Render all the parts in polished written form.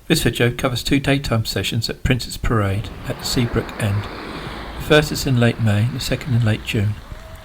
This video covers 2 daytime sessions at Prince's Parade at the Seabrook end. The first is in late May, the second in late June.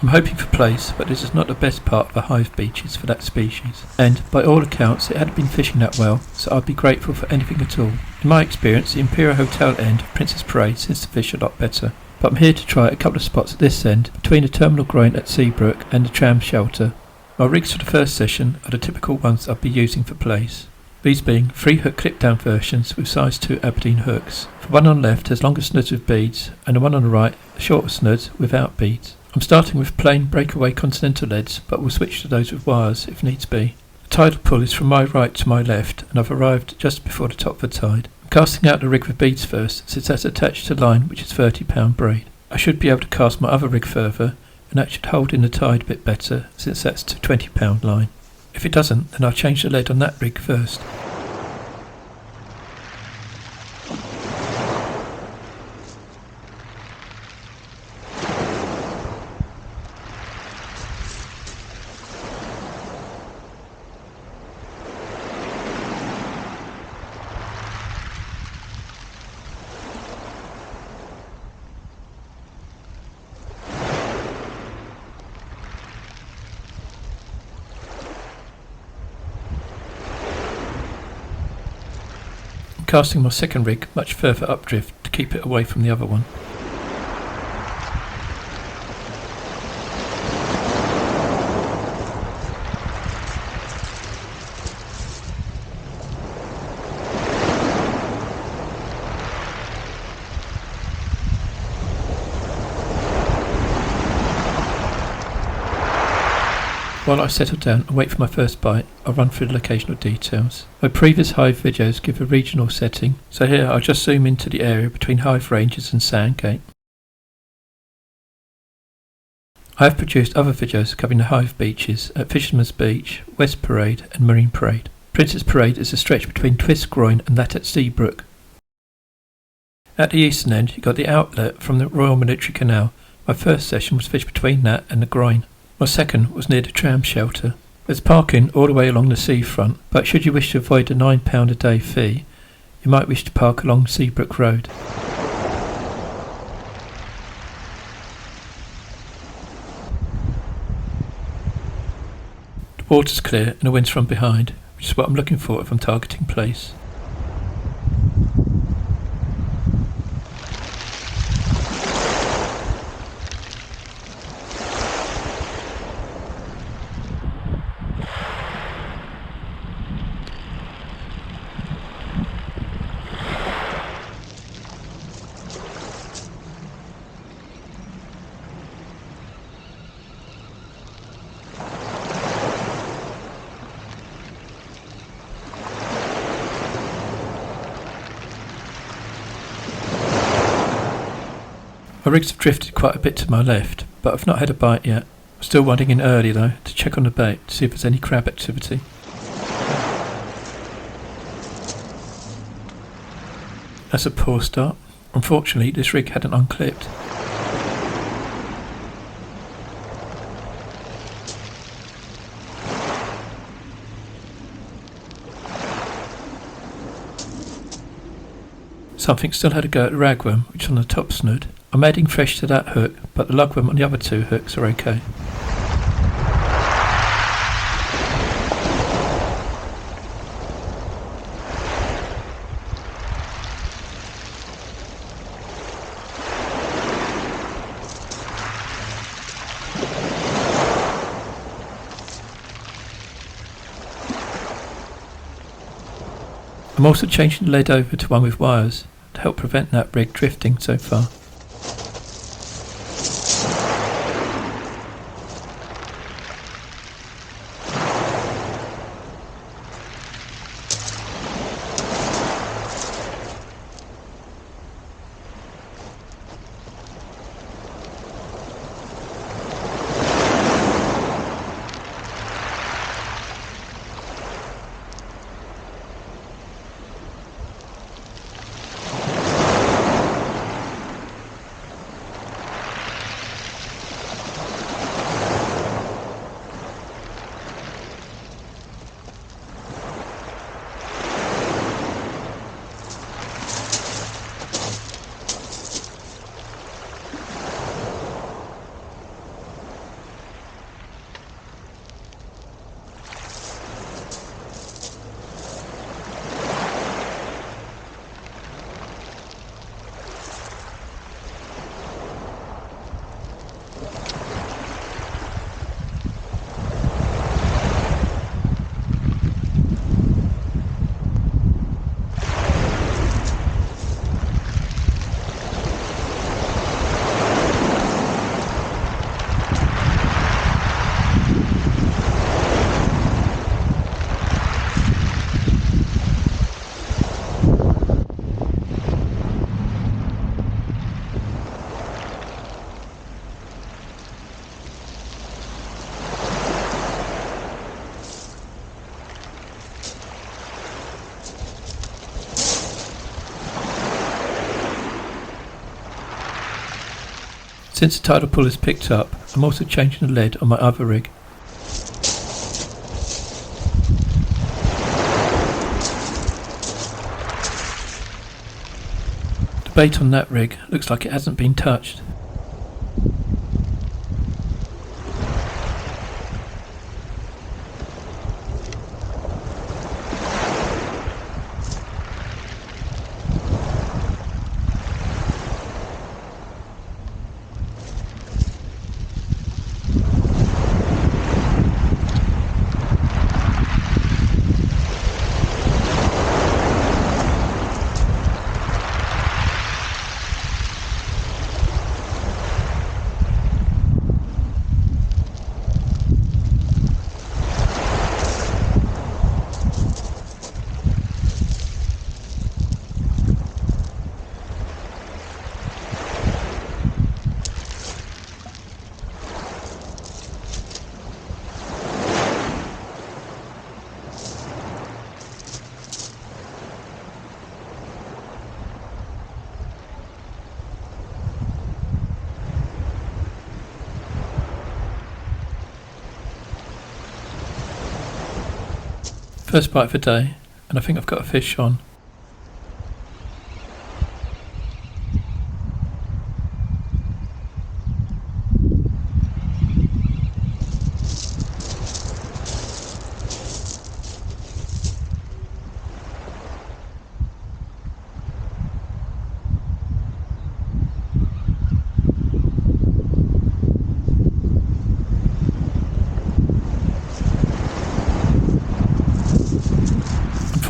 I'm hoping for plaice, but this is not the best part of the Hythe beaches for that species, and by all accounts it hadn't been fishing that well, so I'd be grateful for anything at all. In my experience, the Imperial Hotel end of Prince's Parade seems to fish a lot better, but I'm here to try a couple of spots at this end, between the terminal groin at Seabrook and the Tram shelter. My rigs for the first session are the typical ones I'll be using for plaice. These being 3 hook clip down versions with size 2 Aberdeen hooks. The one on the left has longer snuds with beads, and the one on the right shorter snuds without beads. I'm starting with plain breakaway continental leads, but will switch to those with wires if needs be. The tidal pull is from my right to my left, and I've arrived just before the top of the tide. I'm casting out the rig with beads first, since that's attached to line which is 30-pound braid. I should be able to cast my other rig further, and that should hold in the tide a bit better, since that's to 20-pound line. If it doesn't, then I'll change the lead on that rig first. Casting my second rig much further updrift to keep it away from the other one. While I settle down and wait for my first bite, I'll run through the locational details. My previous Hythe videos give a regional setting, so here I'll just zoom into the area between Hythe Ranges and Sandgate. I have produced other videos covering the Hythe beaches at Fisherman's Beach, West Parade and Marine Parade. Prince's Parade is a stretch between Twist Groin and that at Seabrook. At the eastern end you got the outlet from the Royal Military Canal. My first session was fished between that and the groin. My second was near the Tram shelter. There's parking all the way along the seafront, but should you wish to avoid the £9 a day fee, you might wish to park along Seabrook Road. The water's clear and the wind's from behind, which is what I'm looking for if I'm targeting plaice. My rigs have drifted quite a bit to my left, but I've not had a bite yet. I'm still wandering in early though, to check on the bait to see if there's any crab activity. That's a poor start. Unfortunately, this rig hadn't unclipped. Something still had a go at the ragworm, which is on the top snood. I'm adding fresh to that hook, but the lugworm on the other 2 hooks are okay. I'm also changing the lead over to one with wires to help prevent that rig drifting so far. Since the tidal pull has picked up, I'm also changing the lead on my other rig. The bait on that rig looks like it hasn't been touched. First bite of the day, and I think I've got a fish on.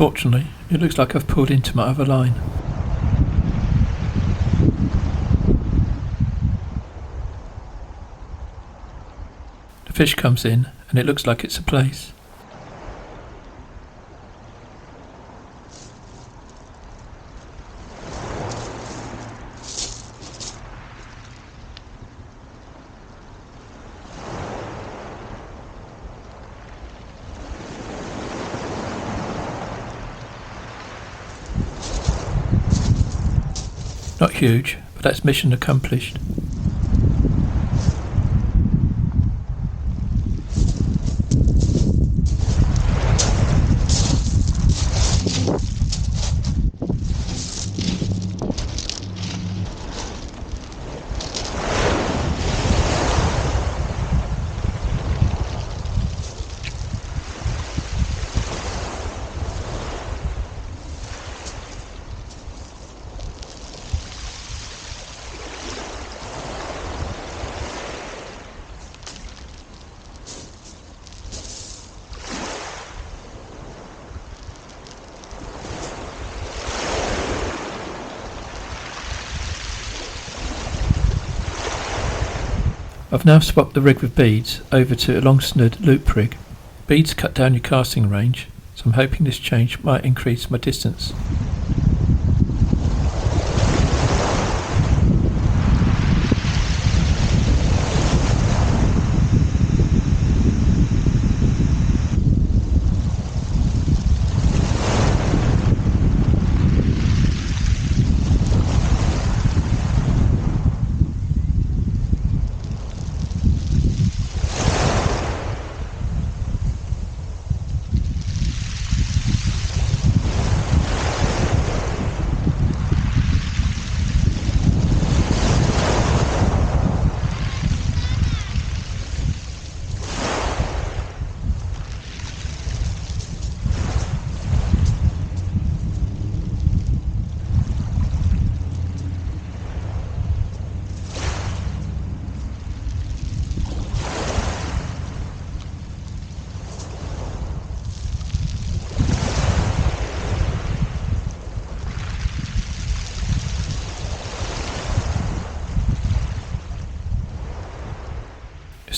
Unfortunately, it looks like I've pulled into my other line. The fish comes in and it looks like it's a plaice. Not huge, but that's mission accomplished. I've now swapped the rig with beads over to a long snood loop rig. Beads cut down your casting range, so I'm hoping this change might increase my distance.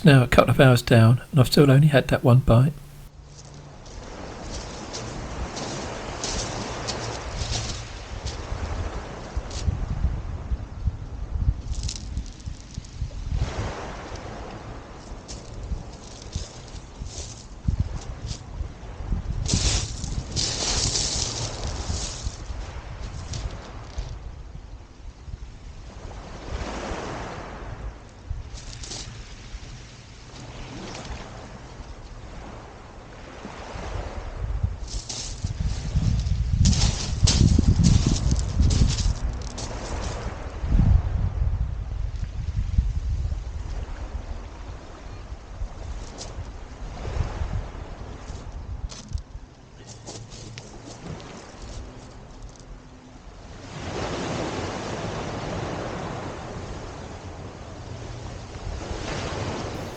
It's now a couple of hours down and I've still only had that one bite.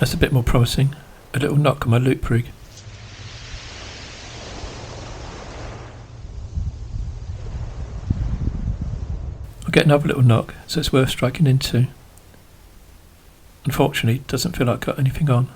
That's a bit more promising. A little knock on my loop rig. I'll get another little knock, so it's worth striking into. Unfortunately, it doesn't feel like I've got anything on.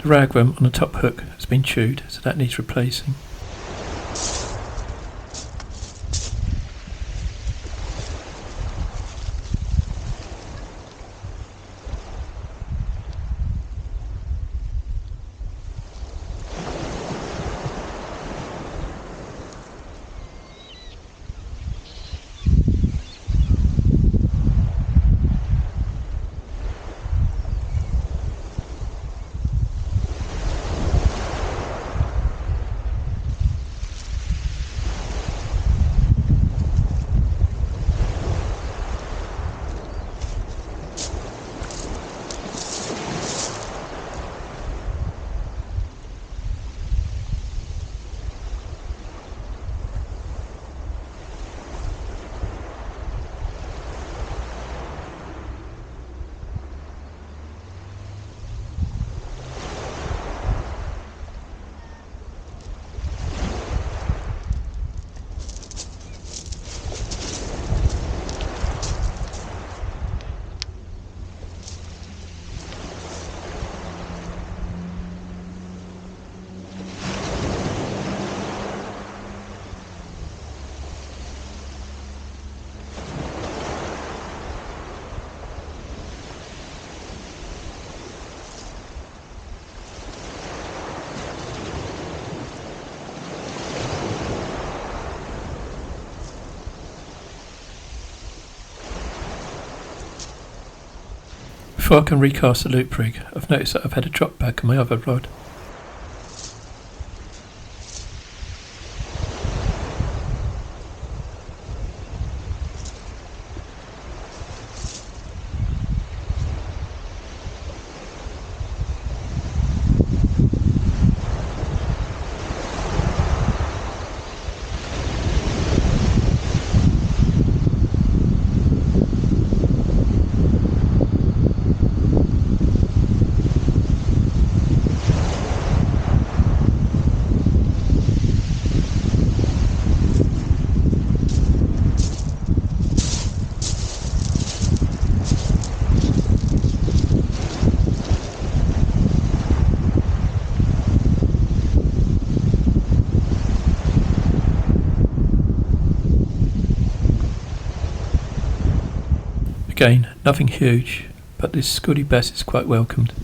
The ragworm on the top hook has been chewed, so that needs replacing. Before I can recast the loop rig, I've noticed that I've had a drop back on my other rod. Again, nothing huge, but this Scuddy bass is quite welcomed.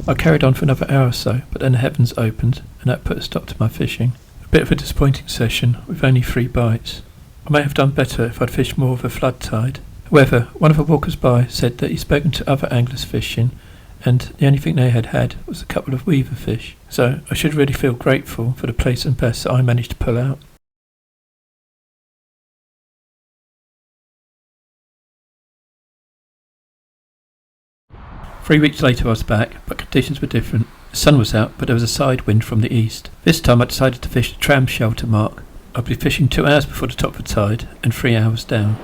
I carried on for another hour or so, but then the heavens opened, and that put a stop to my fishing. A bit of a disappointing session, with only 3 bites. I may have done better if I'd fished more of a flood tide. However, one of the walkers by said that he'd spoken to other anglers fishing, and the only thing they had was a couple of weaver fish, so I should really feel grateful for the plaice and bass that I managed to pull out. Three weeks later I was back, but conditions were different. The sun was out, but there was a side wind from the east. This time I decided to fish the Tram shelter mark. I'd be fishing 2 hours before the top of the tide, and 3 hours down.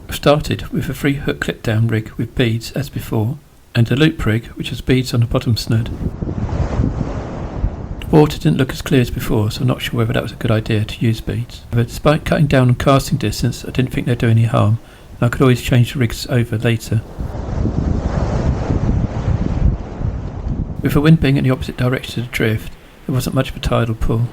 I started with a 3-hook clip down rig with beads as before, and a loop rig which has beads on the bottom snood. The water didn't look as clear as before, so I'm not sure whether that was a good idea to use beads. But despite cutting down on casting distance, I didn't think they'd do any harm, and I could always change the rigs over later. With the wind being in the opposite direction of the drift, there wasn't much of a tidal pull.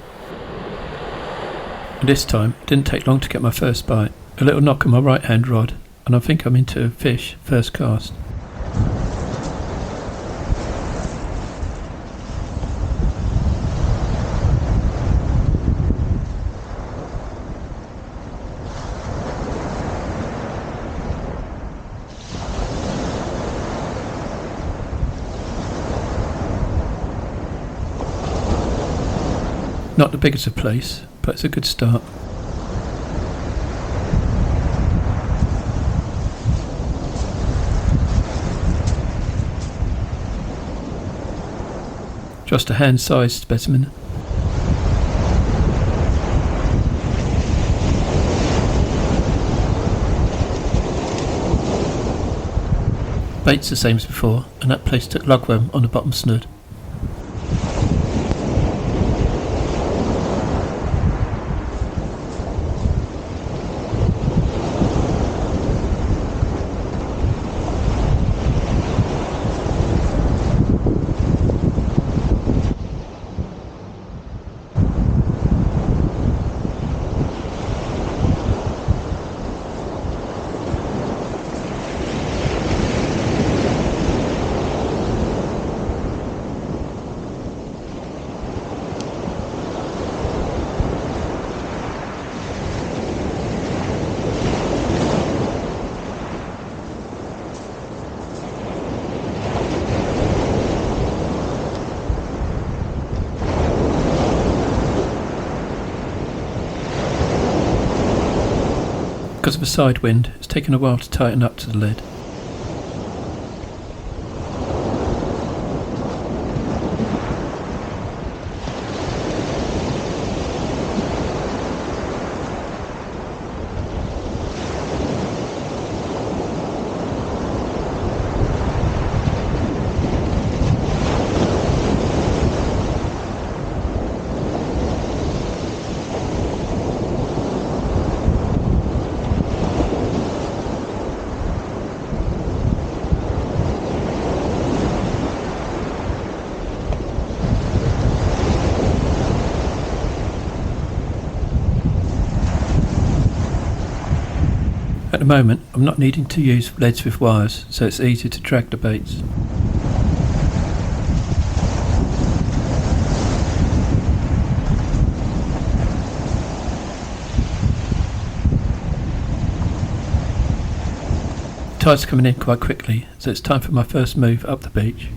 And this time, it didn't take long to get my first bite. A little knock on my right hand rod, and I think I'm into a fish first cast. Not the biggest of plaice, but it's a good start. Just a hand-sized specimen. Bait's the same as before, and that plaice took lugworm on the bottom snood. Because of a side wind, it's taken a while to tighten up to the lead. At the moment, I'm not needing to use leads with wires, so it's easier to drag the baits. The tide's coming in quite quickly, so it's time for my first move up the beach.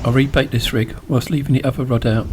I'll rebait this rig whilst leaving the other rod out.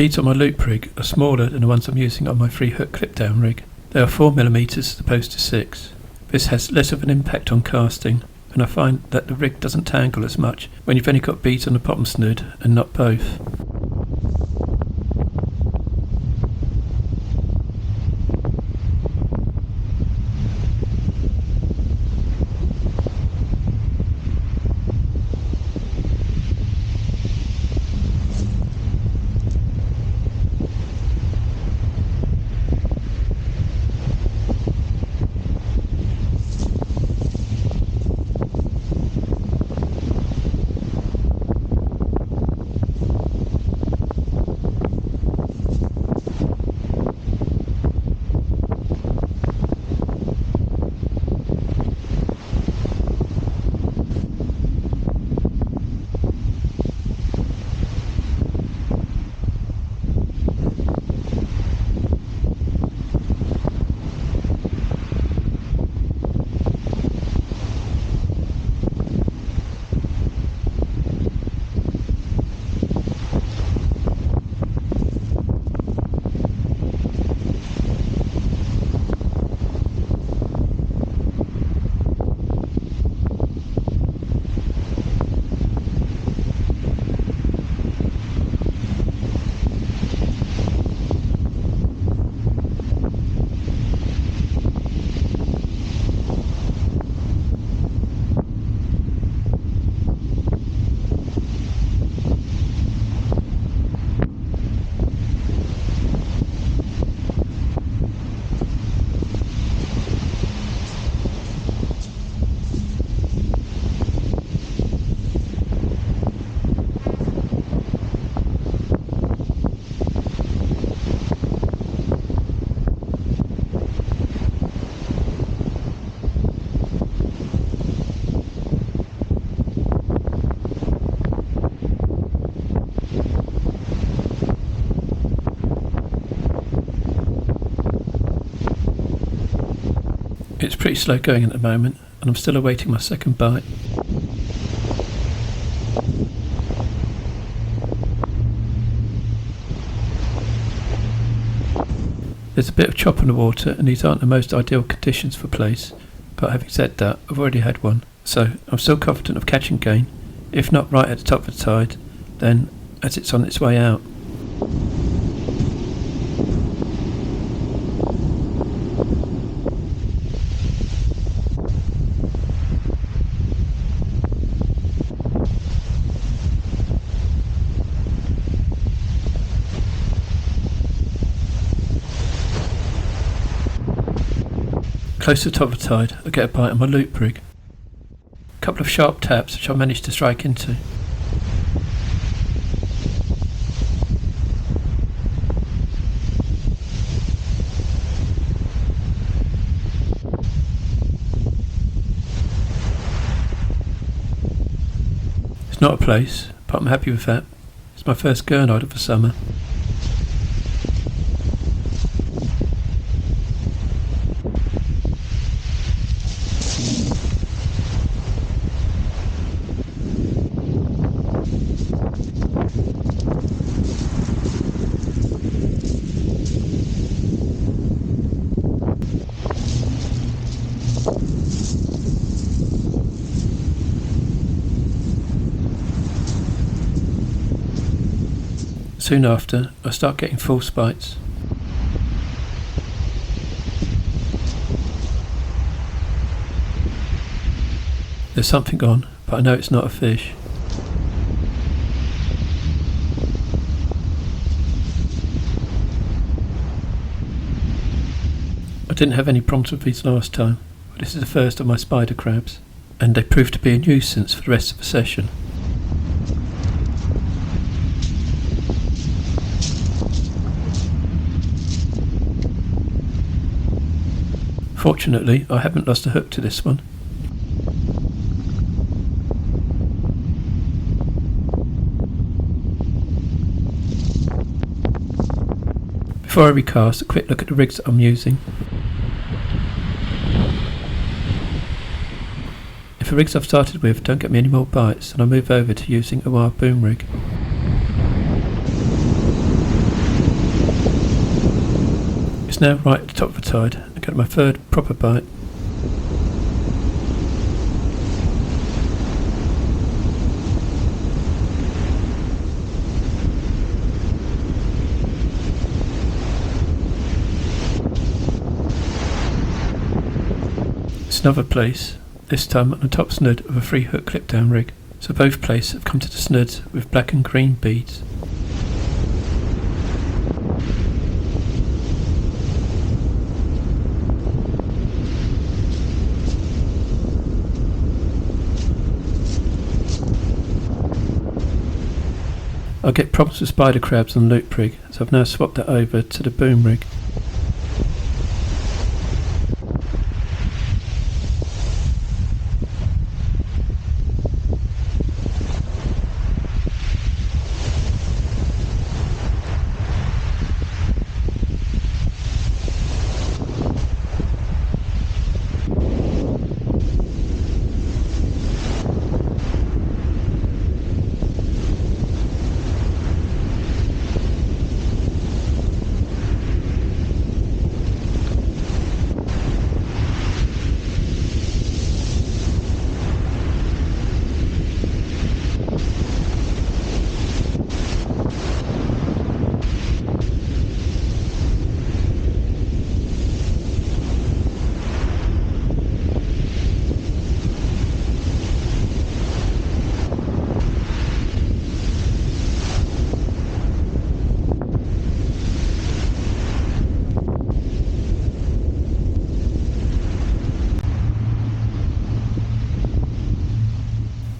Beads on my loop rig are smaller than the ones I'm using on my free hook clip down rig. They are 4mm as opposed to 6. This has less of an impact on casting, and I find that the rig doesn't tangle as much when you've only got beads on the bottom snood and not both. It's pretty slow going at the moment, and I'm still awaiting my second bite. There's a bit of chop on the water, and these aren't the most ideal conditions for plaice, but having said that, I've already had one, so I'm still confident of catching game, if not right at the top of the tide, then as it's on its way out. Close to the top of the tide, I get a bite on my loop rig. A couple of sharp taps which I managed to strike into. It's not a plaice, but I'm happy with that. It's my first gurnard of the summer. Soon after, I start getting false bites. There's something on, but I know it's not a fish. I didn't have any problems with these last time, but this is the first of my spider crabs, and they proved to be a nuisance for the rest of the session. Fortunately, I haven't lost a hook to this one. Before I recast, a quick look at the rigs that I'm using. If the rigs I've started with don't get me any more bites, then I move over to using a wire boom rig. It's now right at the top of the tide. I got my third proper bite. It's another plaice, this time on the top snood of a 3-hook clip down rig. So both plaice have come to the snoods with black and green beads. I get problems with spider crabs on the loop rig, so I've now swapped that over to the boom rig.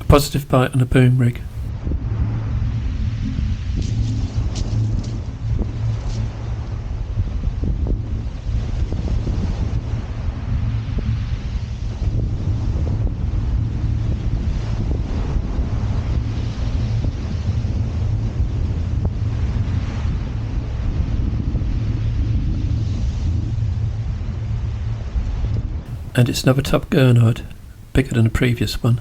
Positive bite on a boom rig. And it's another top gurnard, bigger than the previous one.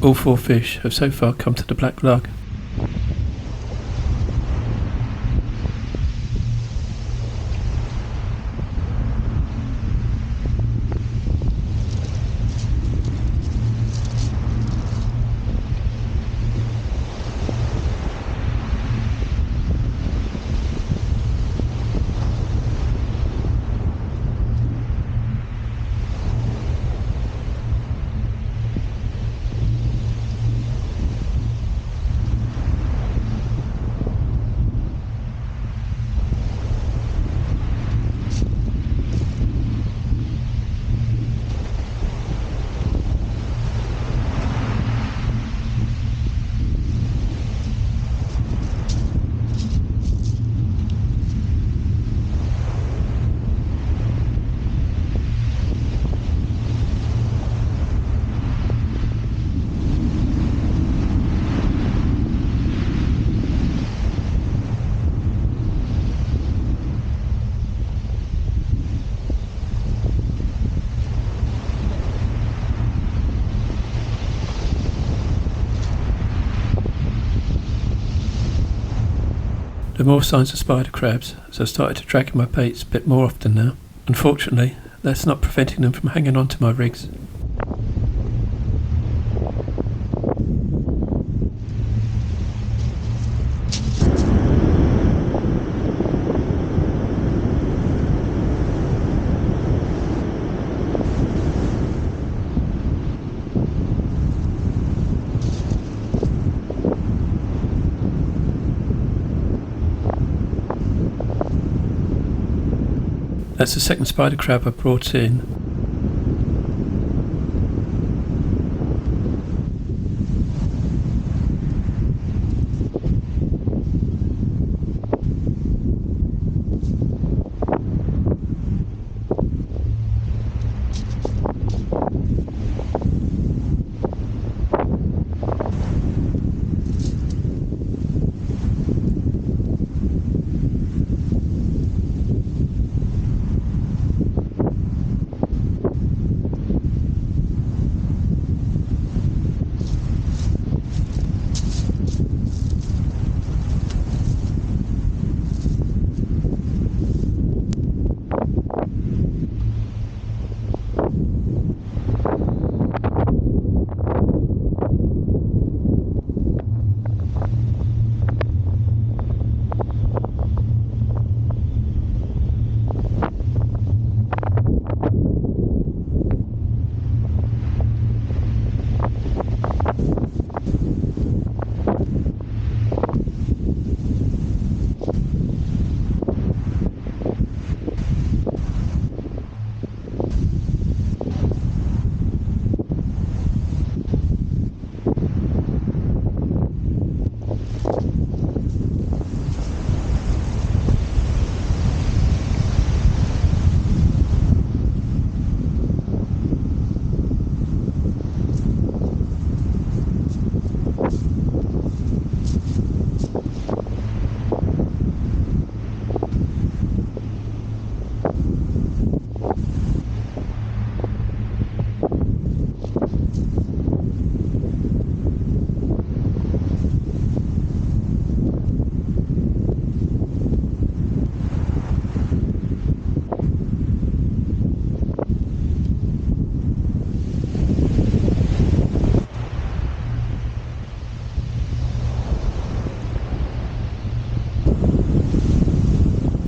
All 4 fish have so far come to the black lug. There are more signs of spider crabs, so I've started to drag my baits a bit more often now. Unfortunately, that's not preventing them from hanging on to my rigs. That's the second spider crab I brought in.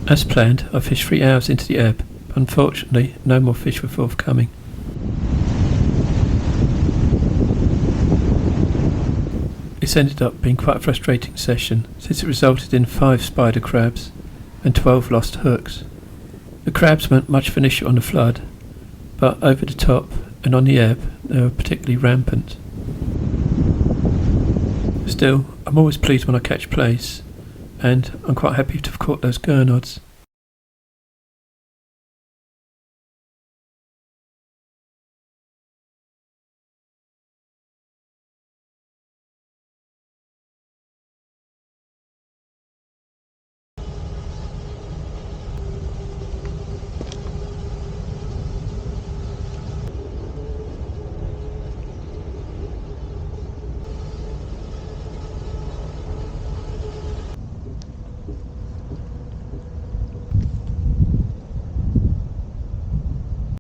As planned, I fished 3 hours into the ebb, but unfortunately no more fish were forthcoming. This ended up being quite a frustrating session, since it resulted in 5 spider crabs and 12 lost hooks. The crabs weren't much of an issue on the flood, but over the top and on the ebb they were particularly rampant. Still, I'm always pleased when I catch plaice, and I'm quite happy to have caught those gurnards.